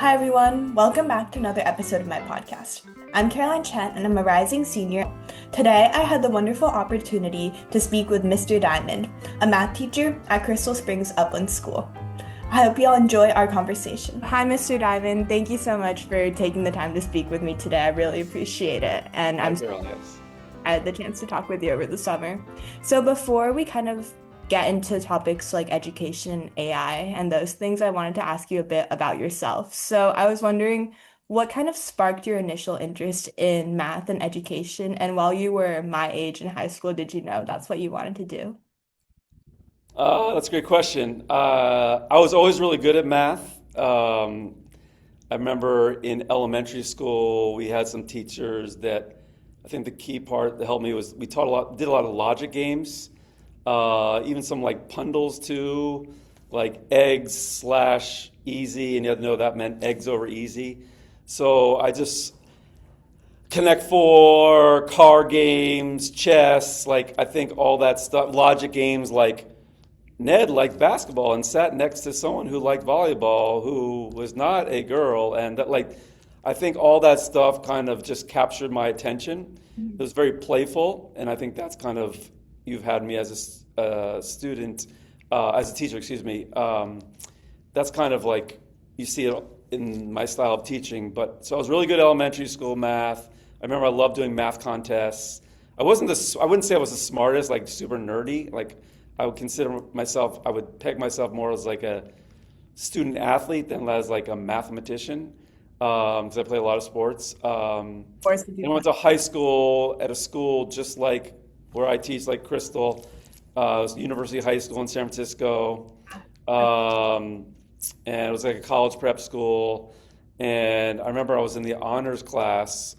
Hi, everyone. Welcome back to another episode of my podcast. I'm Caroline Chant, and I'm a rising senior. Today, I had the wonderful opportunity to speak with Mr. Diamond, a math teacher at Crystal Springs Uplands School. I hope you all enjoy our conversation. Hi, Mr. Diamond. Thank you so much for taking the time to speak with me today. I really appreciate it. And Hi, I'm Carol. Yes. I had the chance to talk with you over the summer. So before we kind of get into topics like education, AI, and those things, I wanted to ask you a bit about yourself. So I was wondering what kind of sparked your initial interest in math and education? And while you were my age in high school, did you know that's what you wanted to do? That's a great question. I was always really good at math. I remember in elementary school, we had some teachers that I think the key part that helped me was we taught a lot, did a lot of logic games, even some like pundles too, like eggs slash easy, and you had to know that meant eggs over easy. So I just Connect Four, car games, chess, like I think all that stuff, logic games like Ned liked basketball and sat next to someone who liked volleyball who was not a girl. And that, like, I think all that stuff kind of just captured my attention. It was very playful. And I think that's kind of, you've had me as a student, as a teacher, excuse me. That's kind of like, you see it in my style of teaching. But so I was really good at elementary school math. I remember I loved doing math contests. I wouldn't say I was the smartest, like super nerdy. Like I would consider myself, I would peg myself more as like a student athlete than as like a mathematician, because I play a lot of sports. Of course, did And I you? went to high school at a school just like where I teach, like Crystal, it was University High School in San Francisco. And it was like a college prep school. And I remember I was in the honors class,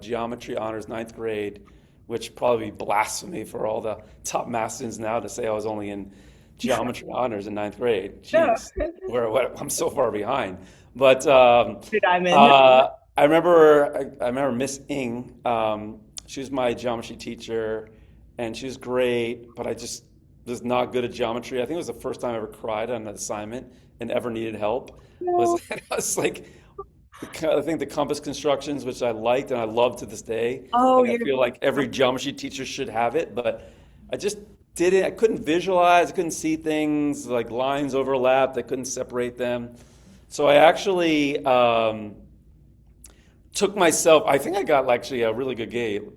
geometry honors, ninth grade, which probably be blasphemy for all the top math students now to say I was only in geometry honors in ninth grade. No, Jeez, I'm so far behind. But Mr. Diamond. I remember Miss Ing. She was my geometry teacher, and she was great. But I just was not good at geometry. I think it was the first time I ever cried on an assignment and ever needed help. No. Was I was like, I think the compass constructions, which I liked and I love to this day. Oh, Like I you're feel like every geometry teacher should have it, but I just didn't. I couldn't visualize. I couldn't see things like lines overlapped. I couldn't separate them. So I actually took myself. I think I got actually a really good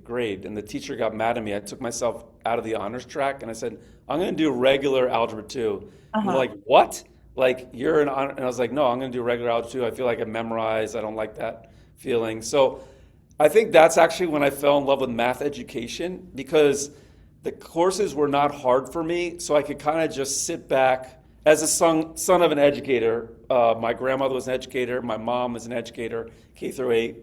grade, and the teacher got mad at me. I took myself out of the honors track, and I said, "I'm going to do regular algebra 2." And they're uh-huh. like, "What? Like you're an honor?" And I was like, "No, I'm going to do regular algebra 2. I feel like I memorized. I don't like that feeling." So I think that's actually when I fell in love with math education because the courses were not hard for me, so I could kind of just sit back. As a son of an educator, my grandmother was an educator, my mom was an educator, K through 8,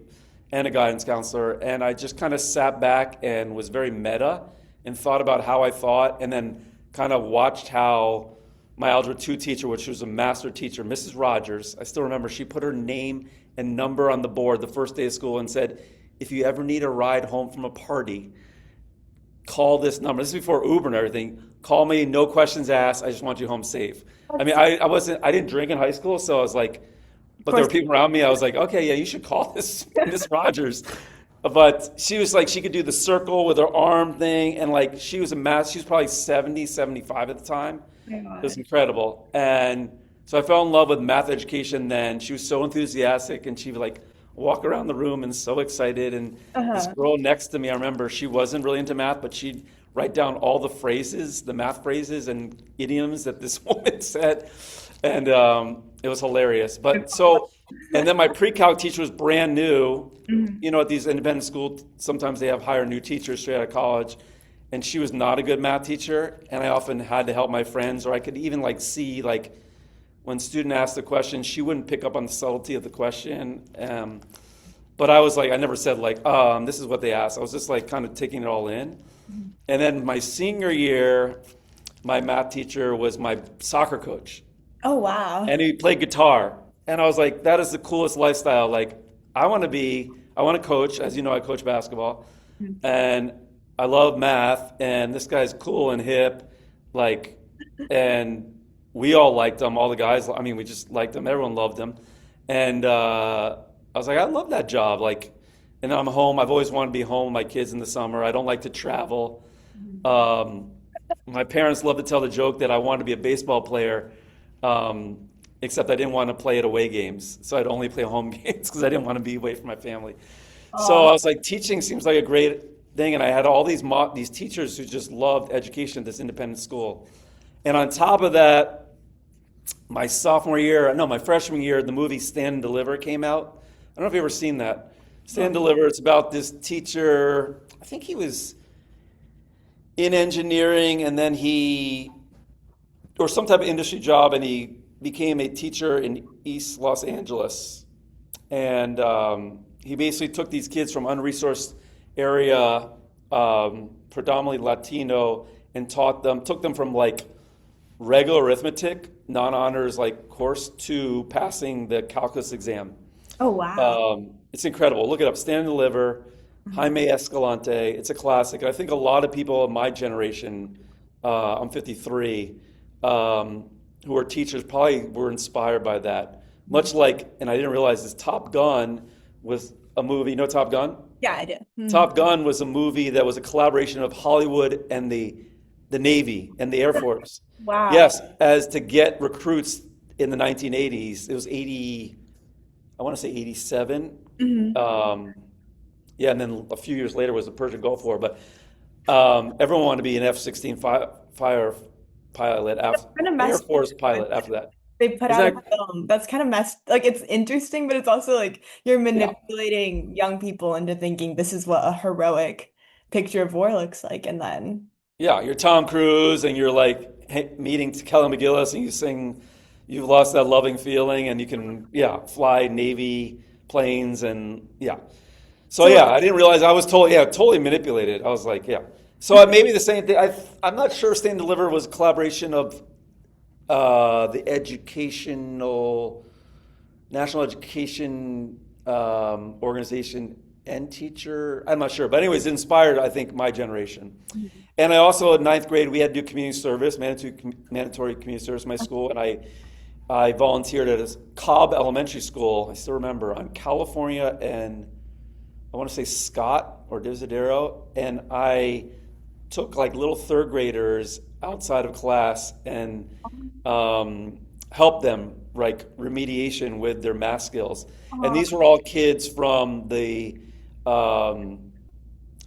and a guidance counselor, and I just kind of sat back and was very meta and thought about how I thought, and then kind of watched how my Algebra 2 teacher, which was a master teacher, Mrs. Rogers, I still remember, she put her name and number on the board the first day of school and said, if you ever need a ride home from a party, call this number. This is before Uber and everything. Call me, no questions asked. I just want you home safe. I mean, I didn't drink in high school, so I was like, Of but there course. were people around me. I was like, okay, yeah, you should call this Miss Rogers. But she was like, she could do the circle with her arm thing, and like she was a math. She was probably 70, 75 at the time. It was incredible, and so I fell in love with math education. Then she was so enthusiastic, and she would like walk around the room and so excited. And this Uh-huh. girl next to me, I remember she wasn't really into math, but she'd write down all the phrases, the math phrases and idioms that this woman said, and it was hilarious. But so, and then my pre-calc teacher was brand new. Mhm. You know, at these independent schools, sometimes they have hire new teachers straight out of college, and she was not a good math teacher, and I often had to help my friends, or I could even like see like when student asked a question, she wouldn't pick up on the subtlety of the question. But I was like, I never said like, this is what they asked. I was just like kind of taking it all in. And then my senior year, my math teacher was my soccer coach, Oh, wow. and he played guitar. And I was like, that is the coolest lifestyle. Like, I want to coach. As you know, I coach basketball, and I love math. And this guy's cool and hip, like, and we all liked him. All the guys, I mean, we just liked him. Everyone loved him. And I was like, I love that job. Like, and then I'm home. I've always wanted to be home with my kids in the summer. I don't like to travel. Um, my parents love to tell the joke that I wanted to be a baseball player, except I didn't want to play at away games. So I'd only play home games because I didn't want to be away from my family. So Oh, I was like, teaching seems like a great thing. And I had all these teachers who just loved education at this independent school. And on top of that, my freshman year, the movie Stand and Deliver came out. I don't know if you've ever seen that. Stand and Deliver, it's about this teacher, I think he was in engineering and then or some type of industry job, and he became a teacher in East Los Angeles. And he basically took these kids from unresourced area, predominantly Latino, and took them from like regular arithmetic, non-honors like course to passing the calculus exam. oh wow. It's incredible. Look it up. Stand and Deliver, Jaime Escalante. It's a classic. I think a lot of people of my generation, I'm 53, who are teachers probably were inspired by that. Much like, and I didn't realize this, Top Gun was a movie. You know Top Gun? Yeah, I do. Top Gun was a movie that was a collaboration of Hollywood and the Navy and the Air Force. Wow. Yes, as to get recruits in the 1980s. It was 80, I want to say 87. Yeah, and then a few years later was the Persian Gulf War. But everyone wanted to be an F-16 fighter pilot, Kind of Air messed Force pilot after that. they put Is out that, a film that's kind of messed like it's interesting, but it's also like you're yeah. manipulating young people into thinking this is what a heroic picture of war looks like, and then Yeah, you're Tom Cruise and you're like meeting Kelly McGillis and you sing You've Lost That Loving Feeling and you can, yeah, fly Navy planes and yeah. So so yeah, I didn't realize I was totally manipulated. I was like, yeah. So maybe the same thing. I'm not sure Stand and Deliver was a collaboration of the National Education Organization and teacher. I'm not sure, but anyways, it inspired I think my generation. And I also in ninth grade we had to do community service, mandatory community service in my school, and I volunteered at a Cobb Elementary School. I still remember on California and I want to say Scott or Divisadero, and I took like little third graders outside of class and helped them like remediation with their math skills. And these were all kids from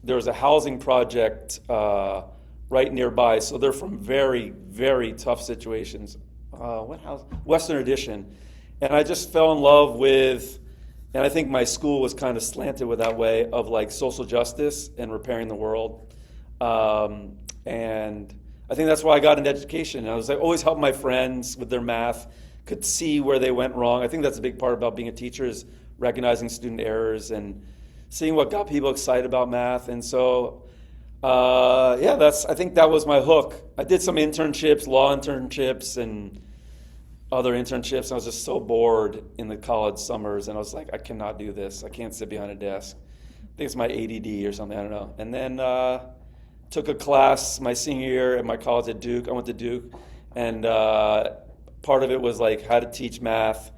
there was a housing project right nearby, so they're from very, very tough situations. What house? Western Addition. And I just fell in love with, and I think my school was kind of slanted with that way of like social justice and repairing the world. And I think that's why I got into education. I was like, always helping my friends with their math, could see where they went wrong. I think that's a big part about being a teacher is recognizing student errors and seeing what got people excited about math. And so, yeah, I think that was my hook. I did some internships, law internships and other internships. I was just so bored in the college summers, and I was like, I cannot do this. I can't sit behind a desk. I think it's my ADD or something, I don't know. And then took a class my senior year at my college at Duke. I went to Duke, and part of it was like how to teach math,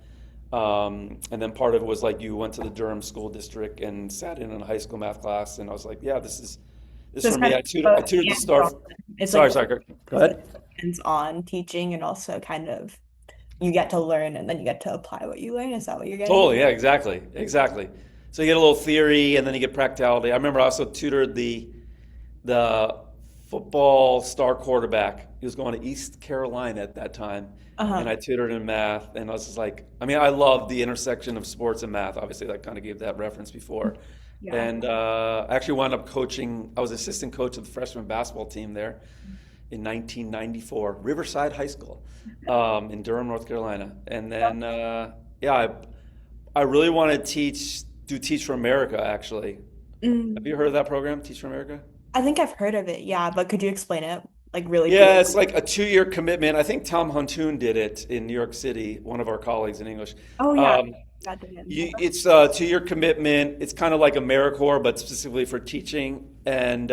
and then part of it was like you went to the Durham School District and sat in a high school math class, and I was like, yeah, this is so it's for kind me. of I tutored the start. it's Sorry, like sorry. Go ahead. hands-on teaching and also kind of you get to learn and then you get to apply what you learn. Is that what you're getting? Totally, yeah, exactly. So you get a little theory and then you get practicality. I remember I also tutored the football star quarterback. He was going to East Carolina at that time, and I tutored him math. And I was just like, I mean, I love the intersection of sports and math. Obviously, I kind of gave that reference before. Yeah. And I actually wound up coaching. I was assistant coach of the freshman basketball team there in 1994, Riverside High School in Durham, North Carolina. And then, yeah, I really wanted to do Teach for America, actually. Have you heard of that program, Teach for America? I think I've heard of it, yeah, but could you explain it like really Yeah, briefly? it's like a 2-year commitment. I think Tom Huntoon did it in New York City, one of our colleagues in English. Oh yeah, Um, that did it. It's a 2-year commitment. It's kind of like AmeriCorps, but specifically for teaching. And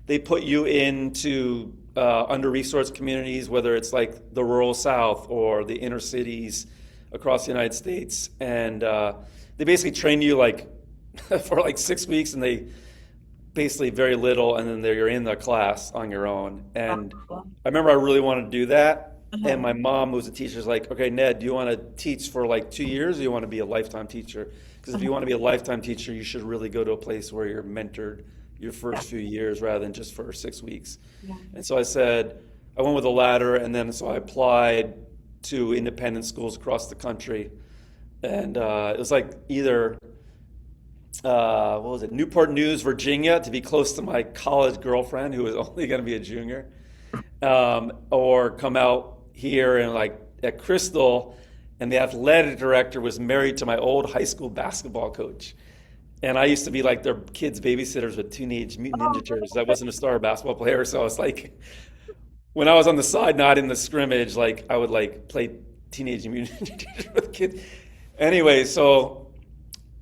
they put you into under-resourced communities, whether it's like the rural South or the inner cities across the United States, and they basically train you like for like 6 weeks, and they basically very little, and then you're in the class on your own. And Oh, I remember I really wanted to do that, and uh-huh. my mom, who was a teacher, is like, "Okay, Ned, do you want to teach for like 2 years, or do you want to be a lifetime teacher? Because if you Uh-huh. want to be a lifetime teacher, you should really go to a place where you're mentored your Yeah. first few years rather than just for 6 weeks." Yeah. And so I said, I went with the latter, and then so I applied to independent schools across the country, and it was like either what was it, Newport News, Virginia, to be close to my college girlfriend who was only going to be a junior, or come out here and like at Crystal, and the athletic director was married to my old high school basketball coach. And I used to be like their kids' babysitters with Teenage Mutant Ninja Turtles. I wasn't a star basketball player, so I was like, when I was on the side, not in the scrimmage, like I would like play Teenage Mutant Ninja Turtles with kids. Anyway, so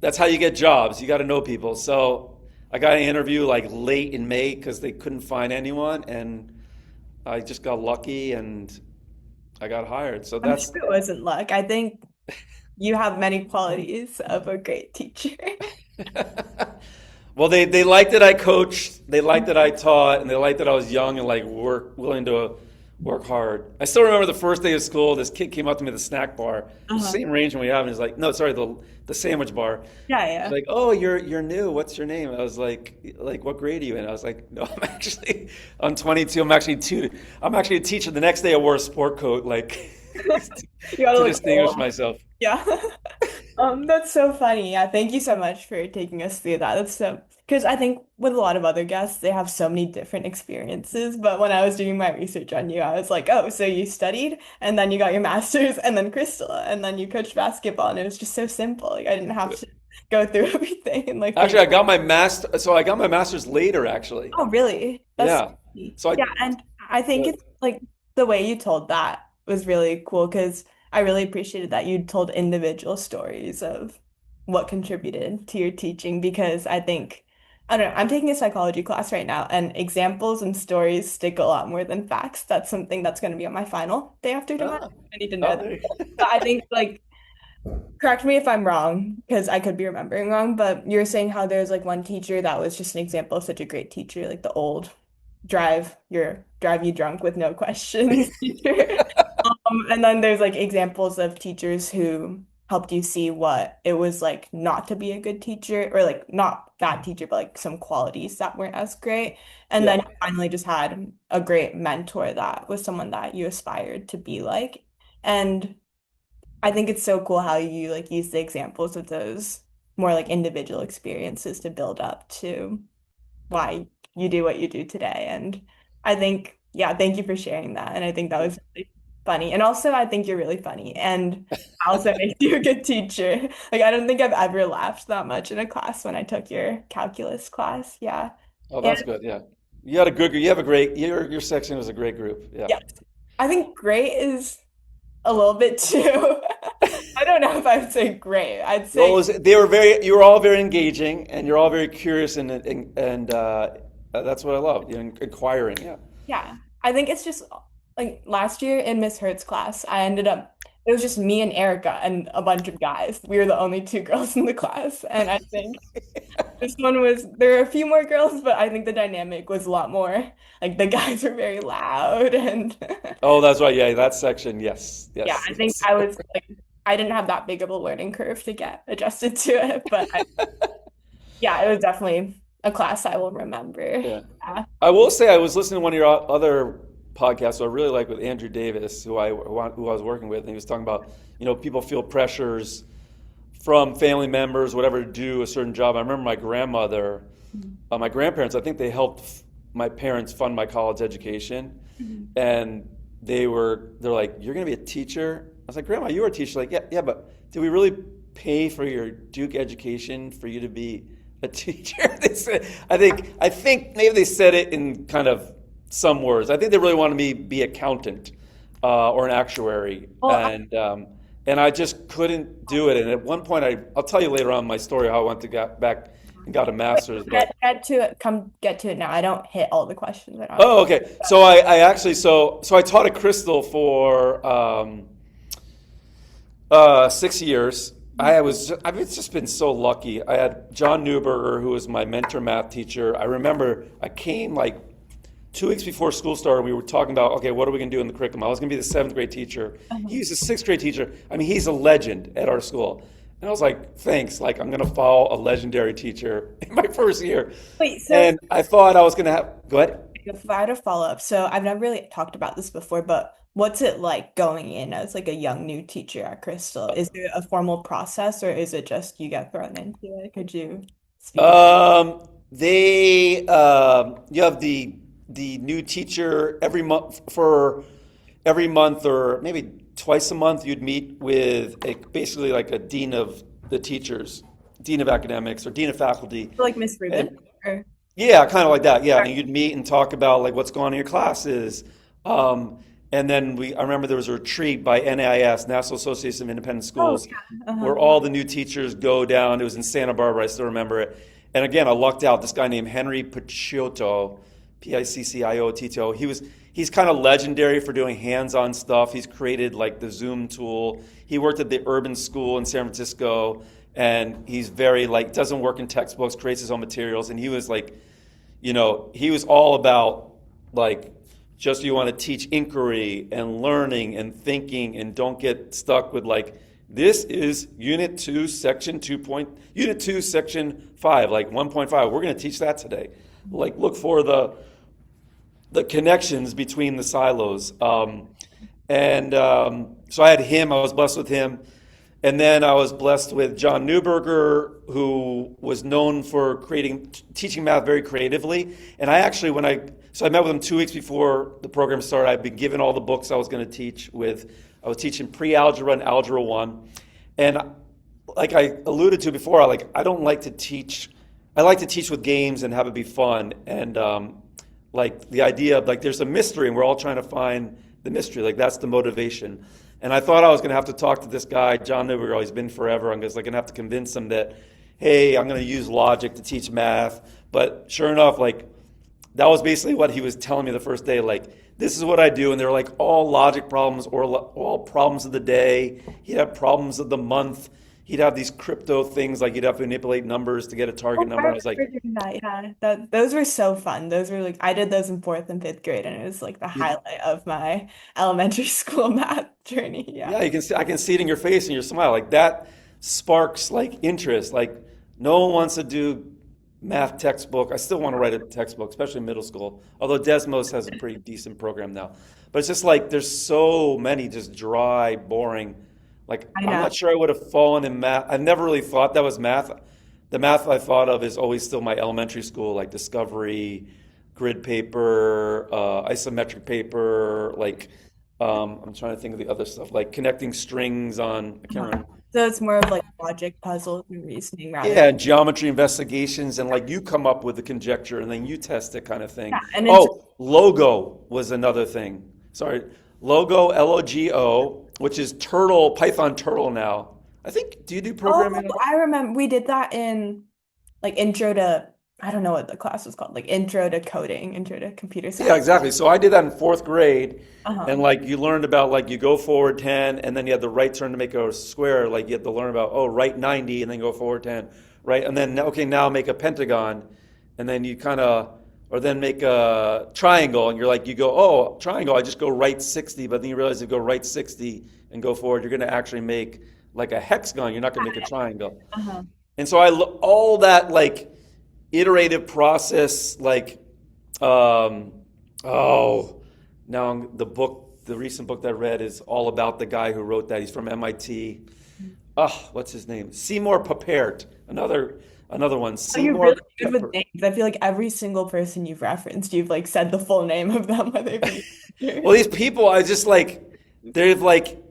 that's how you get jobs. You got to know people. So I got an interview like late in May because they couldn't find anyone, and I just got lucky and I got hired. So I'm that's sure it wasn't luck. I think you have many qualities of a great teacher. well, they liked that I coached, they liked that I taught, and they liked that I was young and like willing to work hard. I still remember the first day of school. This kid came up to me at the snack bar, the Uh-huh. same arrangement we have, and he's like, "No, sorry, the sandwich bar." Yeah, He's yeah. like, "Oh, you're new. What's your name?" I was like, "What grade are you in?" I was like, "No, I'm 22. I'm actually two. I'm actually a teacher." The next day, I wore a sport coat, like You gotta to look distinguish cool. myself. Yeah. That's so funny. Yeah, thank you so much for taking us through that. That's so, because I think with a lot of other guests, they have so many different experiences. But when I was doing my research on you, I was like, oh, so you studied and then you got your master's and then Crystal and then you coached basketball and it was just so simple. Like I didn't have to go through everything and like Actually, figure. I got my master's later, actually. Oh, really? That's Yeah. neat. So I, Yeah, and I think uh, it's like the way you told that was really cool because I really appreciated that you told individual stories of what contributed to your teaching because I think I don't know, I'm taking a psychology class right now and examples and stories stick a lot more than facts. That's something that's going to be on my final day after tomorrow. ah, I need to know oh, that. there But I think like correct me if I'm wrong, because I could be remembering wrong, but you're saying how there's like one teacher that was just an example of such a great teacher, like the old drive you drunk with no questions teacher. And then there's like examples of teachers who helped you see what it was like not to be a good teacher, or like not bad teacher, but like some qualities that weren't as great. And then yeah. you finally just had a great mentor that was someone that you aspired to be like. And I think it's so cool how you like use the examples of those more like individual experiences to build up to why you do what you do today. And I think, yeah, thank you for sharing that. And I think that was really funny. And also, I think you're really funny. And also makes you a good teacher. Like, I don't think I've ever laughed that much in a class when I took your calculus class. Yeah. Oh, And that's good. Yeah. You had a good, you have a great, your section was a great group. Yeah. yeah, I think great is a little bit too. I don't know if I would say great. I'd Well, say you were all very engaging, and you're all very curious, and that's what I love, inquiring. Yeah. yeah, I think it's just like last year in Miss Hertz's class, I ended up, it was just me and Erica and a bunch of guys. We were the only two girls in the class. And I think this one was, there were a few more girls, but I think the dynamic was a lot more like the guys were very loud. And Oh, that's right. Yeah, that section. Yes, yeah, yes, I think yes. I was like, I didn't have that big of a learning curve to get adjusted to it. But yeah, it was definitely a class I will remember. Yeah. Yeah. I will say I was listening to one of your other podcasts, I really like with Andrew Davis, who I was working with, and he was talking about, people feel pressures from family members, whatever, to do a certain job. I remember my grandparents, I think they helped my parents fund my college education, Mhm. and they're like, "You're going to be a teacher?" I was like, "Grandma, you were a teacher." Like, yeah, but did we really pay for your Duke education for you to be a teacher? They said, I think maybe they said it in kind of some words. I think they really wanted me to be accountant or an actuary, Well, and I just couldn't do it. And at one point, I'll tell you later on my story how I went to get back and got a master's. But get to it. Come get to it now. I don't hit all the questions. I don't. oh, okay. So I actually so I taught at Crystal for 6 years. I've just been so lucky. I had John Newberger, who was my mentor math teacher. I remember I came like 2 weeks before school started. We were talking about, okay, what are we going to do in the curriculum? I was going to be the seventh grade teacher. Uh-huh. He's a sixth grade teacher. I mean, he's a legend at our school. And I was like, thanks. Like, I'm going to follow a legendary teacher in my first year. Wait, so And I thought I was going to go ahead. if I had a follow-up, so I've never really talked about this before, but what's it like going in as like a young new teacher at Crystal? Is there a formal process or is it just you get thrown into it? Could you speak on? You have the new teacher every month or maybe twice a month. You'd meet with basically like a dean of the teachers, dean of academics or dean of faculty, Like Miss Rubin? and Or, yeah, kind of like that. Yeah, or- and you'd meet and talk about like what's going on in your classes. And then I remember there was a retreat by NAIS, National Association of Independent oh, Schools, yeah. Uh-huh. where all the new teachers go down. It was in Santa Barbara. I still remember it. And again, I lucked out. This guy named Henry Picciotto, Picciotto. He's kind of legendary for doing hands-on stuff. He's created like the Zoom tool. He worked at the urban school in San Francisco, and he's very like doesn't work in textbooks, creates his own materials. And he was like, he was all about like just you want to teach inquiry and learning and thinking and don't get stuck with like this is unit 2 section 5 like 1.5. We're going to teach that today. Like look for the connections between the silos. So I had him. I was blessed with him. And then I was blessed with John Newberger, who was known for teaching math very creatively. And I actually, I met with him 2 weeks before the program started. I'd been given all the books I was going to teach with. I was teaching pre-algebra and algebra 1. And like I alluded to before, I don't like to teach. I like to teach with games and have it be fun. And like the idea of like there's a mystery and we're all trying to find the mystery. Like that's the motivation. And I thought I was going to have to talk to this guy, John Newberger. He's been forever. I'm just like going to have to convince him that, hey, I'm going to use logic to teach math. But sure enough, like that was basically what he was telling me the first day. Like this is what I do, and they're like all logic problems or all problems of the day. He'd have problems of the month. He'd have these crypto things like you'd have to manipulate numbers to get a target Oh, number. I I was like, remember doing that. Yeah, those were so fun. Those were like I did those in fourth and fifth grade, and it was like the highlight of my elementary school math journey. Yeah. yeah, I can see it in your face and your smile. Like that sparks like interest. Like no one wants to do math textbook. I still want to write a textbook, especially in middle school. Although Desmos has a pretty decent program now. But it's just like there's so many just dry, boring. Like I I'm know. not sure I would have fallen in math. I never really thought that was math. The math I thought of is always still my elementary school, like discovery, grid paper, isometric paper, like I'm trying to think of the other stuff, like connecting strings on, I can't remember. So it's more of like logic puzzles and reasoning rather Yeah, geometry investigations, and like you come up with the conjecture and then you test it kind of thing. yeah, and it's Oh, logo was another thing. Sorry. Logo, Logo, which is turtle, Python turtle now. I think, do you do oh, programming? I remember we did that in like intro to I don't know what the class was called, like intro to coding, intro to computer Yeah, science. exactly. So I did that in fourth grade, Uh-huh. and like you learned about like you go forward 10, and then you had the right turn to make a square. Like you had to learn about right 90, and then go forward 10, right? And then okay, now make a pentagon, and then you kind of or then make a triangle, and you're like you go triangle. I just go right 60, but then you realize if you go right 60 and go forward, you're going to actually make like a hexagon. You're not going to make a triangle. Uh-huh. And so all that like iterative process, like now the recent book that I read is all about the guy who wrote that. He's from MIT. What's his name? Seymour Papert. Another one. Oh, you're Seymour really good with Papert. names. I feel like every single person you've referenced, you've like said the full name of them, whether it be Well, these people, I just like they've like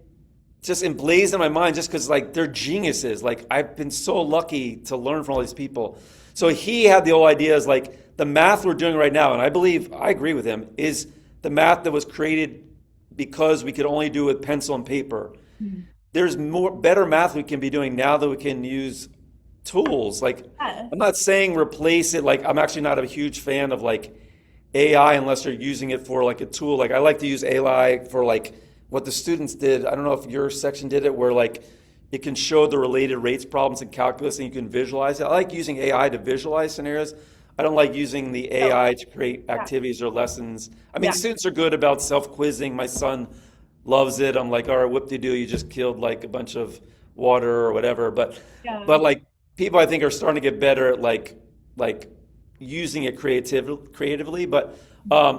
just emblazoned in my mind just because like they're geniuses. Like I've been so lucky to learn from all these people. So he had the whole idea is like the math we're doing right now, and I agree with him, is the math that was created because we could only do it with pencil and paper. There's better math we can be doing now that we can use tools. Like yeah. I'm not saying replace it. Like I'm actually not a huge fan of like AI unless you're using it for like a tool. Like I like to use AI for like what the students did, I don't know if your section did it, where like it can show the related rates problems in calculus and you can visualize it. I like using AI to visualize scenarios. I don't like using the Oh, AI to create yeah. activities or lessons. I mean, Yeah. students are good about self-quizzing. My son loves it. I'm like, all right, whoop-de-doo, you just killed like a bunch of water or whatever. Yeah. But like people, I think, are starting to get better at like using it creatively. But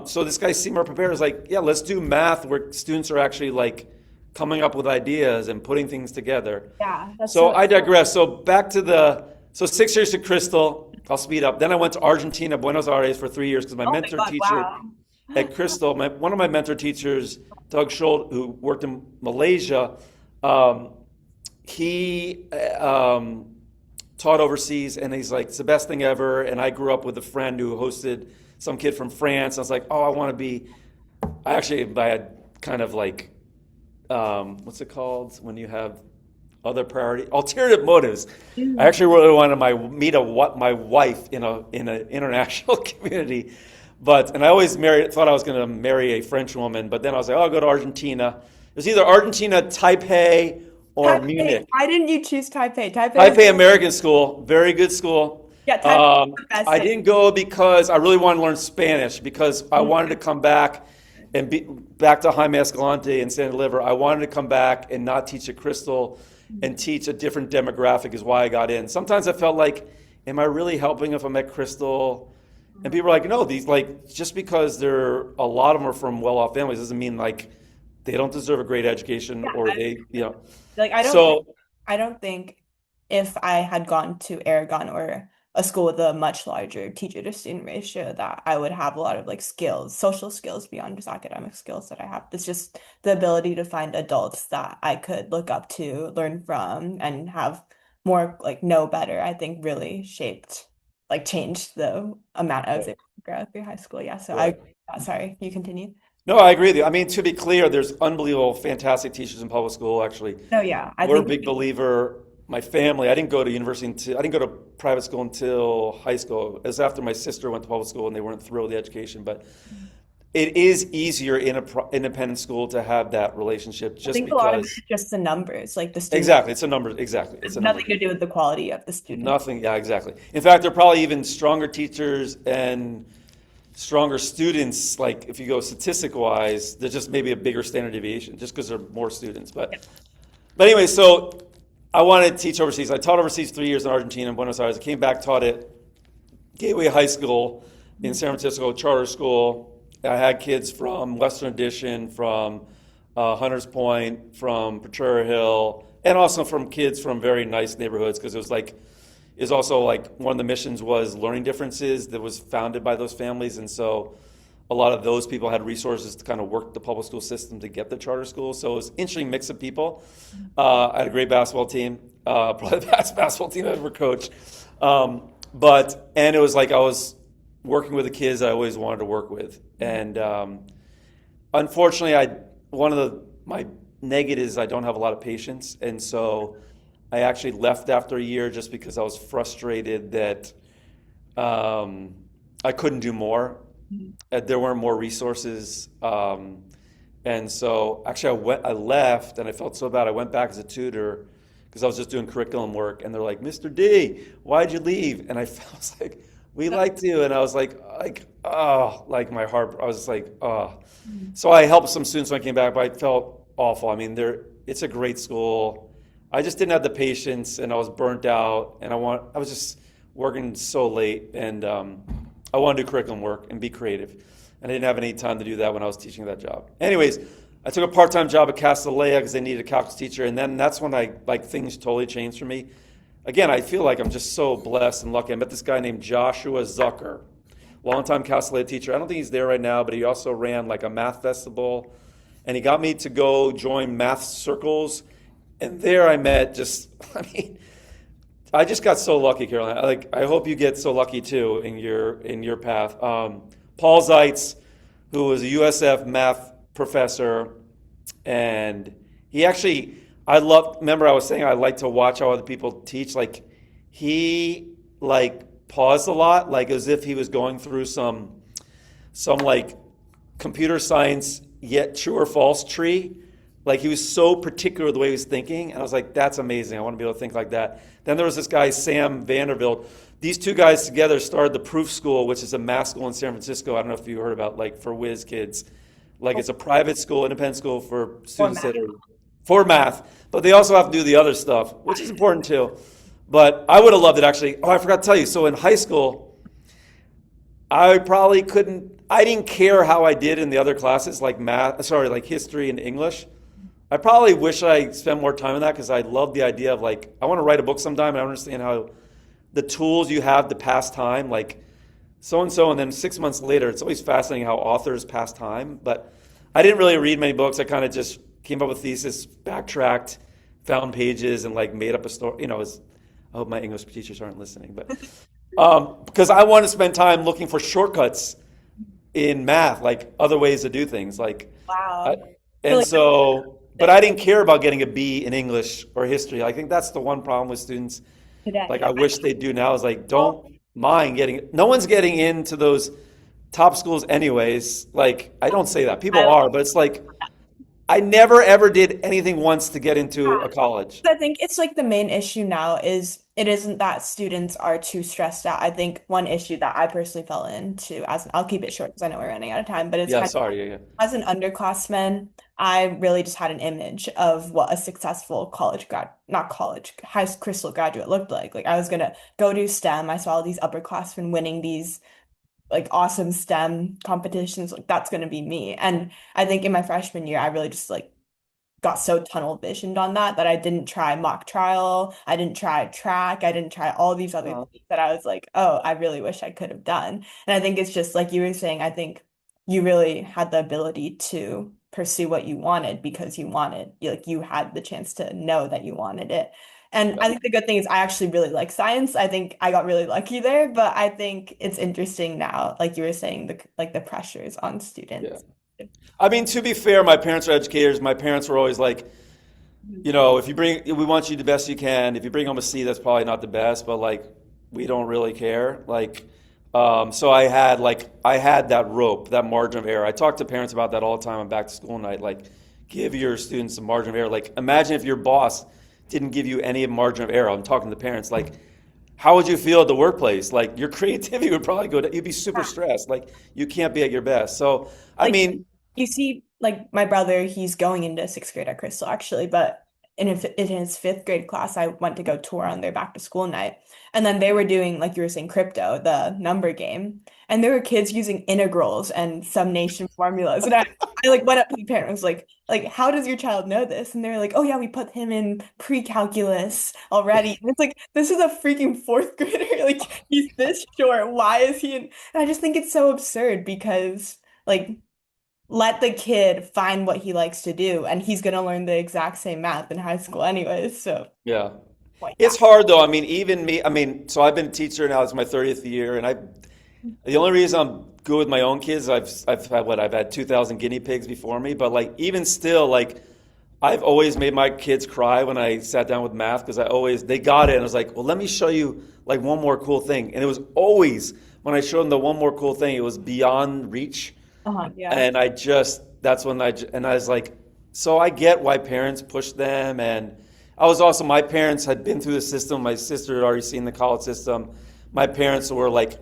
so this guy Seymour Prepare is like, yeah, let's do math where students are actually like coming up with ideas and putting things together. Yeah. That's So so I digress. So back to so 6 years to Crystal. I'll speed up. Then I went to Argentina, Buenos Aires for 3 years because my oh my mentor God, teacher wow. at Crystal, one of my mentor teachers, Doug Schultz, who worked in Malaysia, um, he taught overseas, and he's like, it's the best thing ever. And I grew up with a friend who hosted some kid from France. I was like, oh, I want to be. I had kind of like, what's it called when you have other priority, ulterior motives. I actually really wanted to meet my wife in an international community, and I always thought I was going to marry a French woman, but then I was like, oh, I'll go to Argentina. It was either Argentina, Taipei, or Taipei. Munich. Why didn't you choose Taipei? Taipei American School, very good school. Yeah, Taipei is the best I city. didn't go because I really wanted to learn Spanish because I wanted to come back and be back to Jaime Escalante and San Deliver. I wanted to come back and not teach at Crystal and teach a different demographic is why I got in. Sometimes I felt like, am I really helping if I'm at Crystal? And people are like, no, these like just because a lot of them are from well-off families doesn't mean like they don't deserve a great education Yeah, or they, like So I don't think if I had gone to Aragon or a school with a much larger teacher to student ratio that I would have a lot of like skills, social skills beyond just academic skills that I have. It's just the ability to find adults that I could look up to, learn from, and have more like know better, I think really changed the amount I was able to grow through high school. Yeah. So right. sorry, you continue. No, I agree with you. I mean, to be clear, there's unbelievable, fantastic teachers in public school, actually. No, yeah. I We're a think big believer. My family, I didn't go to I didn't go to private school until high school. It was after my sister went to public school and they weren't thrilled with the education. But it is easier in an independent school to have that relationship I just think a lot of because. it's just the numbers, like the student Exactly, it's a number. Exactly, it's has a number. nothing to do with the quality of the student. Nothing, yeah, exactly. In fact, there are probably even stronger teachers and stronger students, like if you go statistic-wise, there's just maybe a bigger standard deviation just because there are more students. But anyway, so I wanted to teach overseas. I taught overseas 3 years in Argentina and Buenos Aires. I came back, taught at Gateway High School in San Francisco, charter school. I had kids from Western Addition, from Hunters Point, from Potrero Hill, and also from kids from very nice neighborhoods because it's also like one of the missions was learning differences that was founded by those families. And so a lot of those people had resources to kind of work the public school system to get the charter school. So it was an interesting mix of people. I had a great basketball team, probably the best basketball team I ever coached. And it was like I was working with the kids I always wanted to work with. And unfortunately, one of my negatives is I don't have a lot of patience. And so I actually left after a year just because I was frustrated that I couldn't do more. There weren't more resources. And so actually I left and I felt so bad. I went back as a tutor because I was just doing curriculum work. And they're like, Mr. D, why'd you leave? And I was like, we like you. And I was like, oh, like my heart, I was just like, oh. So I helped some students when I came back, but I felt awful. I mean, it's a great school. I just didn't have the patience and I was burnt out and I was just working so late and I wanted to do curriculum work and be creative. And I didn't have any time to do that when I was teaching that job. Anyways, I took a part-time job at Castellea because they needed a calculus teacher. And then that's when things totally changed for me. Again, I feel like I'm just so blessed and lucky. I met this guy named Joshua Zucker, longtime Castellea teacher. I don't think he's there right now, but he also ran like a math festival. And he got me to go join math circles. And there I met I just got so lucky, Caroline. I hope you get so lucky too in your path. Paul Zeitz, who was a USF math professor, and he actually, remember I was saying I like to watch how other people teach. Like he paused a lot, like as if he was going through some like computer science yet true or false tree. Like he was so particular with the way he was thinking, and I was like, "That's amazing. I want to be able to think like that." Then there was this guy, Sam Vanderbilt. These two guys together started the Proof School, which is a math school in San Francisco. I don't know if you heard about, like for whiz kids. Like it's a private school, independent school for students Format. that are for math, but they also have to do the other stuff, which is important too. But I would have loved it actually. Oh, I forgot to tell you. So in high school, I probably couldn't. I didn't care how I did in the other classes, like math. Sorry, like history and English. I probably wish I spent more time on that because I love the idea of like I want to write a book sometime and I understand how the tools you have to pass time, like so and so, and then 6 months later, it's always fascinating how authors pass time. But I didn't really read many books. I kind of just came up with thesis, backtracked, found pages, and like made up a story. I hope my English teachers aren't listening, but because I want to spend time looking for shortcuts in math, like other ways to do things, like. I, Wow. I feel and like so, but I didn't care about getting a B in English or history. I think that's the one problem with students. Like today. I wish they do now is like don't mind getting. No one's getting into those top schools anyways. Like I don't say that. People I are, but it's like I never ever did anything once to get into a college. I think it's like the main issue now is it isn't that students are too stressed out. I think one issue that I personally fell into I'll keep it short because I know we're running out of time, but it's Yeah, kind of sorry. Yeah, yeah. as an underclassman, I really just had an image of what a successful not college, high Crystal graduate looked like. Like I was gonna go do STEM. I saw all these upperclassmen winning these like awesome STEM competitions. Like that's gonna be me. And I think in my freshman year, I really just like got so tunnel visioned on that I didn't try mock trial. I didn't try track. I didn't try all these other Uh, things that I was like, oh, I really wish I could have done. And I think it's just like you were saying, I think you really had the ability to pursue what you wanted because you had the chance to know that you wanted it. And yeah, I think the good thing is I actually really like science. I think I got really lucky there, but I think it's interesting now, like you were saying, the pressures on yeah. students. I mean, to be fair, my parents are educators. My parents were always like, if you bring, we want you the best you can. If you bring home a C, that's probably not the best, but like, we don't really care. Like, so I had that rope, that margin of error. I talk to parents about that all the time on back to school night. Like, give your students a margin of error. Like, imagine if your boss didn't give you any margin of error. I'm talking to parents. Like, how would you feel at the workplace? Like, your creativity would probably go down. You'd be super stressed. Like, you can't be at your best. So, I Like mean, you see, like my brother, he's going into sixth grade at Crystal actually, but in his fifth grade class, I went to go tour on their back to school night. And then they were doing, like you were saying, crypto, the number game. And there were kids using integrals and summation formulas. And I like went up to the parent and was like, how does your child know this? And they're like, oh yeah, we put him in pre-calculus already. And it's like, this is a freaking fourth grader. Like he's this short. Why is he in? And I just think it's so absurd because like let the kid find what he likes to do, and he's gonna learn the exact same math in high school anyways. So, yeah. like, yeah. It's hard though. I mean, even me, I mean, so I've been a teacher now, it's my 30th year, and the only reason I'm good with my own kids, I've had 2,000 guinea pigs before me, but like, even still, like, I've always made my kids cry when I sat down with math because they got it, and I was like, well, let me show you like one more cool thing. And it was always, when I showed them the one more cool thing, it was beyond reach. Yeah. And that's when and I was like, so I get why parents push them. And I was also, my parents had been through the system. My sister had already seen the college system. My parents were like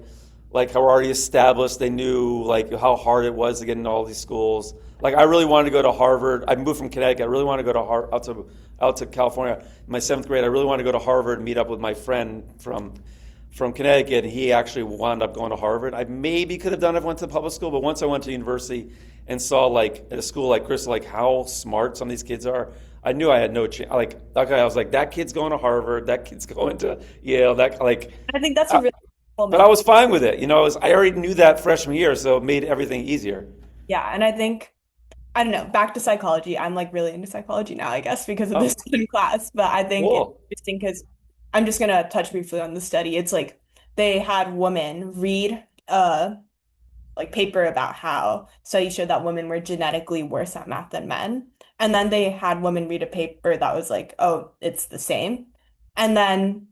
were already established. They knew like how hard it was to get into all these schools. Like I really wanted to go to Harvard. I moved from Connecticut. I really wanted to go to out to California. In my seventh grade, I really wanted to go to Harvard and meet up with my friend from Connecticut, and he actually wound up going to Harvard. I maybe could have done it if I went to public school, but once I went to university and saw like at a school like Crystal, like how smart some of these kids are, I knew I had no chance. Like, okay, I was like, that kid's going to Harvard, that kid's going to Yale, that like, I think that's a I, really cool but I message. was fine with it. I already knew that freshman year, so it made everything easier. Yeah, and I think I don't know, back to psychology. I'm like really into psychology now, I guess, because of this Oh, one class. But I think it's cool. interesting because I'm just gonna touch briefly on the study. It's like they had women read like paper about how studies showed that women were genetically worse at math than men. And then they had women read a paper that was like, oh, it's the same. And then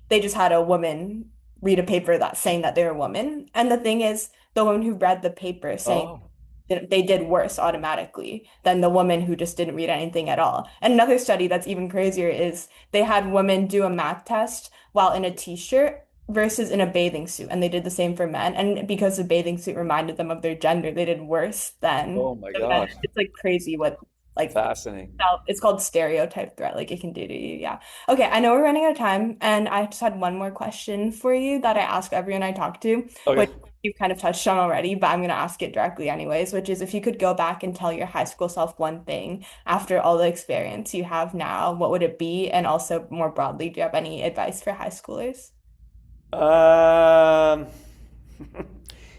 they just had a woman read a paper that's saying that they're a woman. And the thing is, the woman who read the paper saying Oh. they did worse automatically than the woman who just didn't read anything at all. And another study that's even crazier is they had women do a math test while in a t-shirt versus in a bathing suit, and they did the same for men. And because the bathing suit reminded them of their gender, they did worse than Oh my the men. gosh. It's like crazy what like Fascinating. it's called stereotype threat, like it can do to you. Yeah. Okay, I know we're running out of time, and I just had one more question for you that I ask everyone I talk to, Okay. which you've kind of touched on already, but I'm gonna ask it directly anyways, which is if you could go back and tell your high school self one thing after all the experience you have now, what would it be? And also more broadly, do you have any advice for high schoolers? Um,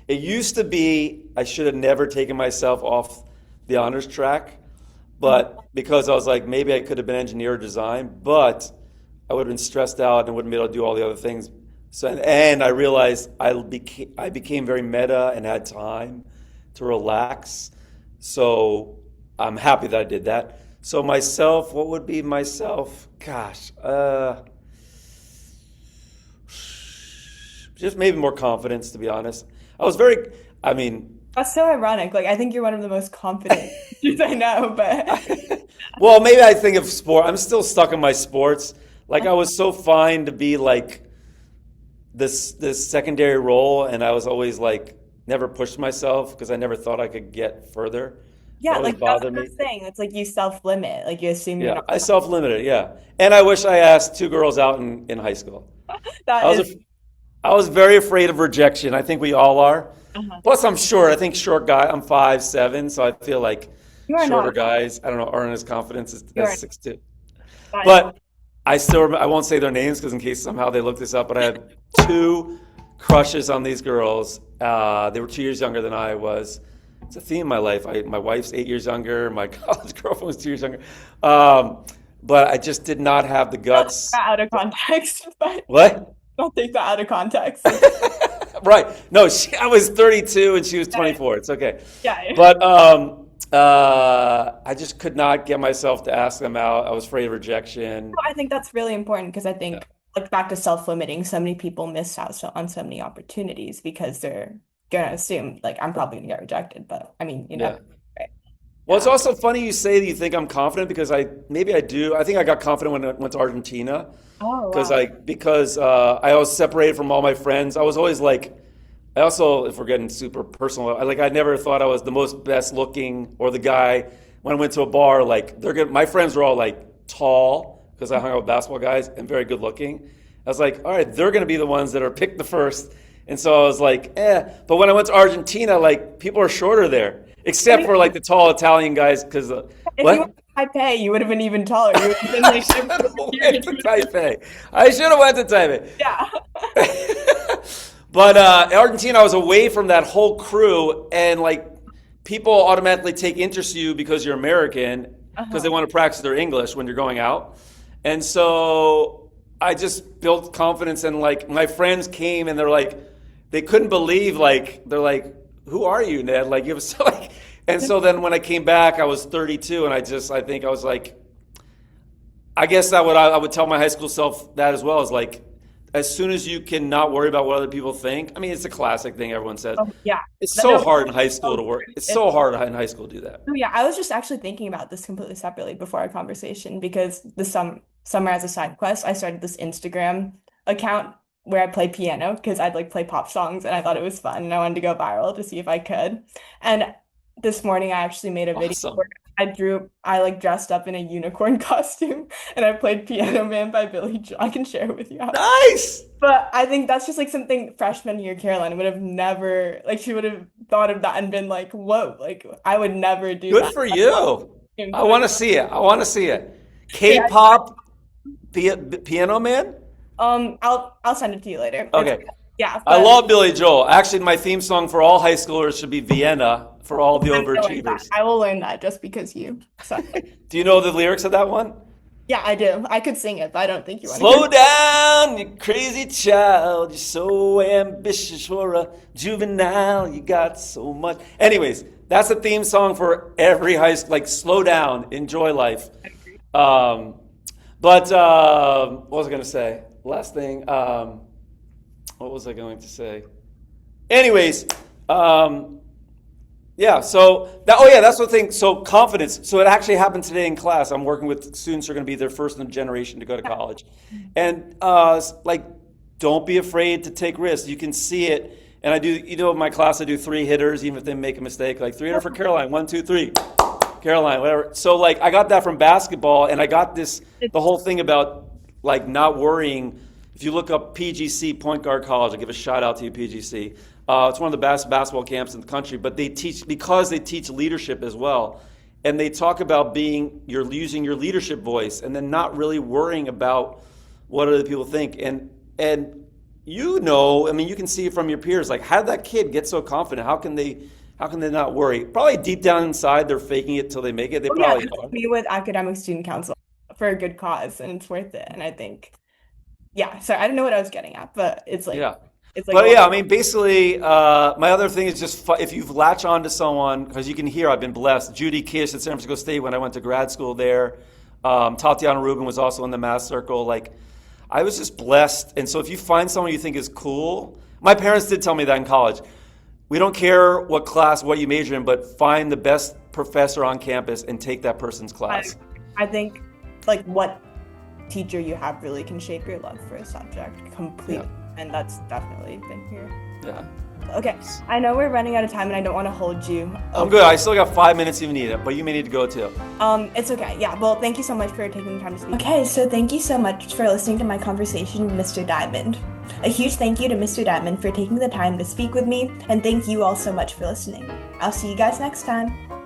it used to be I should have never taken myself off the honors track, but because I was like, maybe I could have been engineer or design, but I would have been stressed out and wouldn't be able to do all the other things. So, and I realized I became very meta and had time to relax. So I'm happy that I did that. So myself, what would be myself? Gosh, just maybe more confidence, to be honest. I was very, I mean, That's so ironic. Like I think you're one of the most confident teachers I know, but well, maybe I think of sport. I'm still stuck in my sports. Like I was so fine to be like this secondary role, and I was always like never pushed myself because I never thought I could get further. That yeah, always like that's bothered what I me. was saying. It's like you self-limit. Like you assume you're Yeah, not. I self-limited. Yeah, and I wish I asked two girls out in high school. I That was is, I was very afraid of rejection. I think we all are. uh-huh. Plus, I'm short. I think short guy. I'm 5'7", so I feel like You are shorter not. guys, I don't know, aren't as confident You as are 6'2". that is. But I won't say their names because in case somehow they look this up. But I had two crushes on these girls. They were 2 years younger than I was. It's a theme in my life. My wife's 8 years younger. My college girlfriend was 2 years younger. But I just did not have the Don't take guts. that out of context, but What? don't take that out of context. Right. No, I was 32 and she was 24. It's okay. Yeah. But I just could not get myself to ask them out. I was afraid of rejection. I think that's really important because I Yeah. think, like, back to self-limiting, so many people miss out on so many opportunities because they're gonna assume, like, I'm probably gonna get rejected, but I mean, you Yeah. never, right? Well, it's Yeah. also funny you say that you think I'm confident because maybe I do. I think I got confident when I went to Argentina Oh, because wow. I was separated from all my friends. I was always like, I also, if we're getting super personal, I never thought I was the most best looking or the guy when I went to a bar. Like my friends were all like tall because I hung out with basketball guys and very good looking. I was like, all right, they're going to be the ones that are picked the first. And so I was like, eh. But when I went to Argentina, like people are shorter there, except for like the tall Italian guys. Because If you went what? to Taipei, you would have been even taller. You would have been I like should have here. went to Taipei. I should have went to Taipei. Yeah. But Argentina, I was away from that whole crew, and like people automatically take interest in you because you're American, because they Uh-huh. want to practice their English when you're going out. And so I just built confidence, and like my friends came, and they couldn't believe, like they're like, "Who are you, Ned?" Like it was so like, and so then when I came back, I was 32, and I think I was like, I guess that I would tell my high school self that as well, is like, as soon as you can not worry about what other people think. I mean, it's a classic thing everyone says. Oh, yeah. It's No, so no, hard in high school to work. It's it's so hard in high school to do that. Oh yeah, I was just actually thinking about this completely separately before our conversation because summer as a side quest, I started this Instagram account where I play piano because I'd like play pop songs and I thought it was fun and I wanted to go viral to see if I could. And this morning I actually made a video Awesome. where I like dressed up in a unicorn costume and I played Piano Man by Billy Joel. I can share it with you after. Nice. But I think that's just like something freshman year Caroline would have never like she would have thought of that and been like, whoa, like I would never do Good that. for you. I So want to see it. I want to see it. yeah, K-pop Piano Man? I'll send it to you later. It's Okay. yeah, I but love Billy Joel. Actually, my theme song for all high schoolers should be Vienna for all the I'm gonna learn that. overachievers. I will learn that just because you. So Do you know the lyrics of that one? yeah, I do. I could sing it, but I don't think you want to hear Slow down, you crazy child. You're so ambitious for a juvenile. You got so much. Anyways, that's a theme song for every high school. Like, slow down, enjoy life. it. Um, but what was I going to say? Last thing. What was I going to say? Anyways, Yeah, so that's the thing. So confidence. So it actually happened today in class. I'm working with students who are going to be their first in a generation to go to college. And like, don't be afraid to take risks. You can see it. And I do, in my class, I do 3 hitters, even if they make a mistake, like 3 hitter for Caroline, 1, 2, 3, Caroline, whatever. So like, I got that from basketball, and I got the whole thing about like not worrying. If you look up PGC, Point Guard College, I'll give a shout out to you, PGC. It's one of the best basketball camps in the country, but they teach leadership as well. And they talk about using your leadership voice and then not really worrying about what other people think. And I mean, you can see it from your peers, like, how did that kid get so confident? How can they not worry? Probably deep down inside, they're faking it till they make it. They probably it's me with academic student council for a good cause, and it's worth it. And I think, so I don't know what I was getting at, but it's like, yeah. it's like, But yeah, I mean, basically, my other thing is just if you've latched on to someone, because you can hear I've been blessed. Judy Kish at San Francisco State when I went to grad school there. Tatiana Rubin was also in the math circle. Like, I was just blessed. And so if you find someone you think is cool, my parents did tell me that in college. We don't care what class, what you major in, but find the best professor on campus and take that person's class. I think like what teacher you have really can shape your love for a subject completely. Yeah. And that's definitely been here. Yeah. Okay, I know we're running out of time and I don't want to hold you. I'm good. I still got 5 minutes if you need it, but you may need to go too. It's okay. Yeah, well, thank you so much for taking the time to speak. Okay, so thank you so much for listening to my conversation with Mr. Diamond. A huge thank you to Mr. Diamond for taking the time to speak with me, and thank you all so much for listening. I'll see you guys next time.